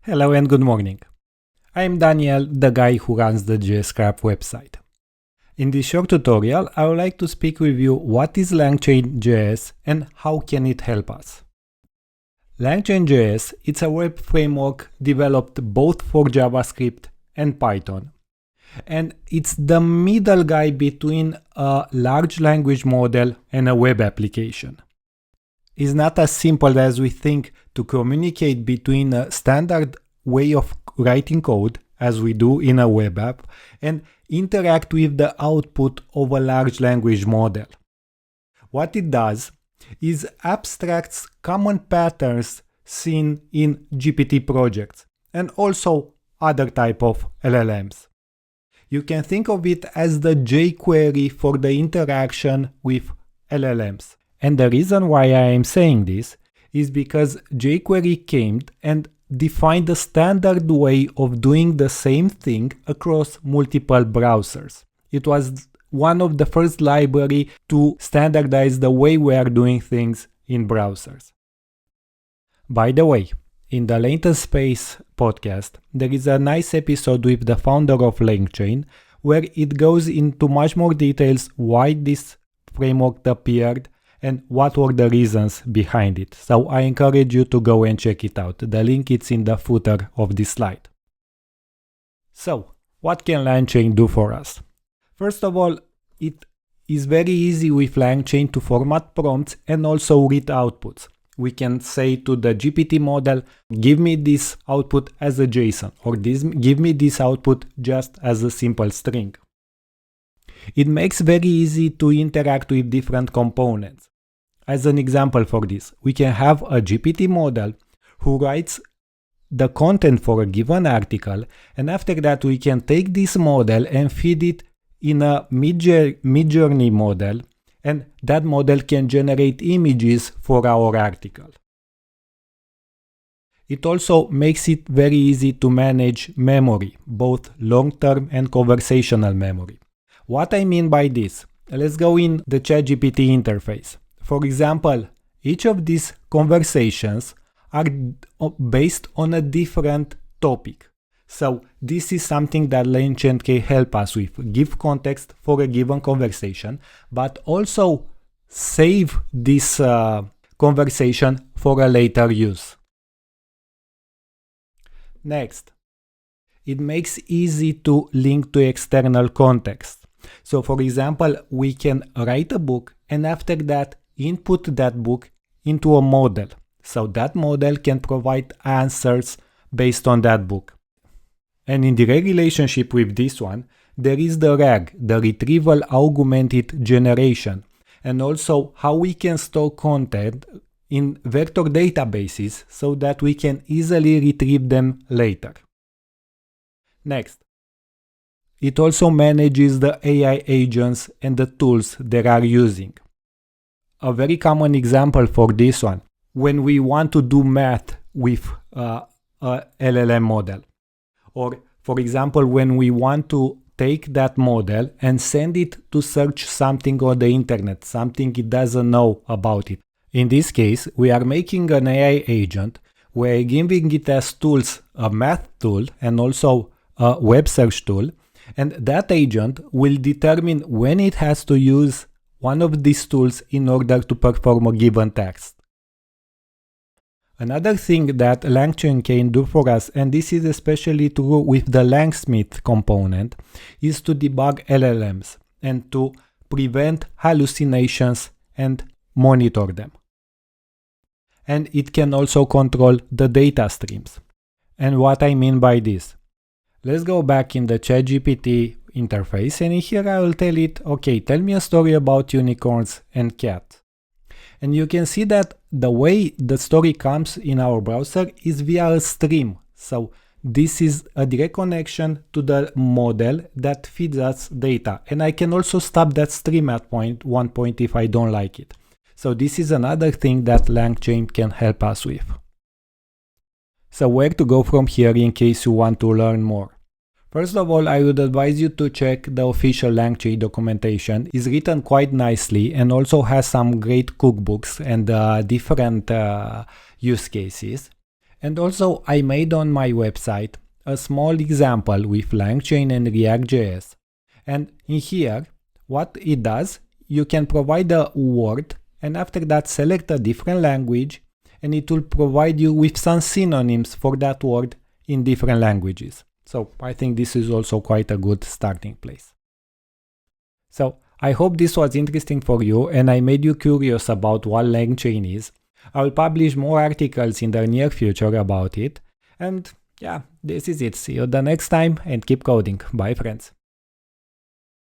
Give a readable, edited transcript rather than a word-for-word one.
Hello and good morning. I am Daniel, the guy who runs the JSCrap website. In this short tutorial, I would like to speak with you what is Langchain.js and how can it help us. Langchain.js is a web framework developed both for JavaScript and Python. And it's the middle guy between a large language model and a web application. It's not as simple as we think to communicate between a standard way of writing code, as we do in a web app, and interact with the output of a large language model. What it does is abstracts common patterns seen in GPT projects and also other type of LLMs. You can think of it as the jQuery for the interaction with LLMs. And the reason why I am saying this is because jQuery came and defined a standard way of doing the same thing across multiple browsers. It was one of the first library to standardize the way we are doing things in browsers. By the way, in the Latent Space podcast, there is a nice episode with the founder of Langchain where it goes into much more details why this framework appeared and what were the reasons behind it. So I encourage you to go and check it out. The link is in the footer of this slide. So, what can Langchain do for us? First of all, it is very easy with Langchain to format prompts and also read outputs. We can say to the GPT model, give me this output as a JSON, or give me this output just as a simple string. It makes very easy to interact with different components. As an example for this, we can have a GPT model who writes the content for a given article, and after that we can take this model and feed it in a Midjourney model, and that model can generate images for our article. It also makes it very easy to manage memory, both long-term and conversational memory. What I mean by this, let's go in the ChatGPT interface. For example, each of these conversations are based on a different topic. So this is something that Langchain can help us with, give context for a given conversation, but also save this conversation for a later use. Next, it makes easy to link to external context. So for example, we can write a book and after that input that book into a model. So that model can provide answers based on that book. And in direct relationship with this one, there is the RAG, the Retrieval Augmented Generation, and also how we can store content in vector databases so that we can easily retrieve them later. Next, it also manages the AI agents and the tools they are using. A very common example for this one, when we want to do math with a LLM model. Or, for example, when we want to take that model and send it to search something on the internet, something it doesn't know about it. In this case, we are making an AI agent, we're giving it as tools a math tool and also a web search tool, and that agent will determine when it has to use one of these tools in order to perform a given task. Another thing that Langchain can do for us, and this is especially true with the Langsmith component, is to debug LLMs and to prevent hallucinations and monitor them. And it can also control the data streams. And what I mean by this? Let's go back in the ChatGPT interface, and here I will tell it, okay, tell me a story about unicorns and cats. And you can see that the way the story comes in our browser is via a stream. So this is a direct connection to the model that feeds us data. And I can also stop that stream at one point if I don't like it. So this is another thing that Langchain can help us with. So where to go from here in case you want to learn more? First of all, I would advise you to check the official Langchain documentation. It's written quite nicely and also has some great cookbooks and different use cases. And also I made on my website a small example with Langchain and React.js. And in here, what it does, you can provide a word and after that select a different language and it will provide you with some synonyms for that word in different languages. So I think this is also quite a good starting place. So I hope this was interesting for you and I made you curious about what Langchain is. I will publish more articles in the near future about it. And yeah, this is it. See you the next time and keep coding. Bye friends.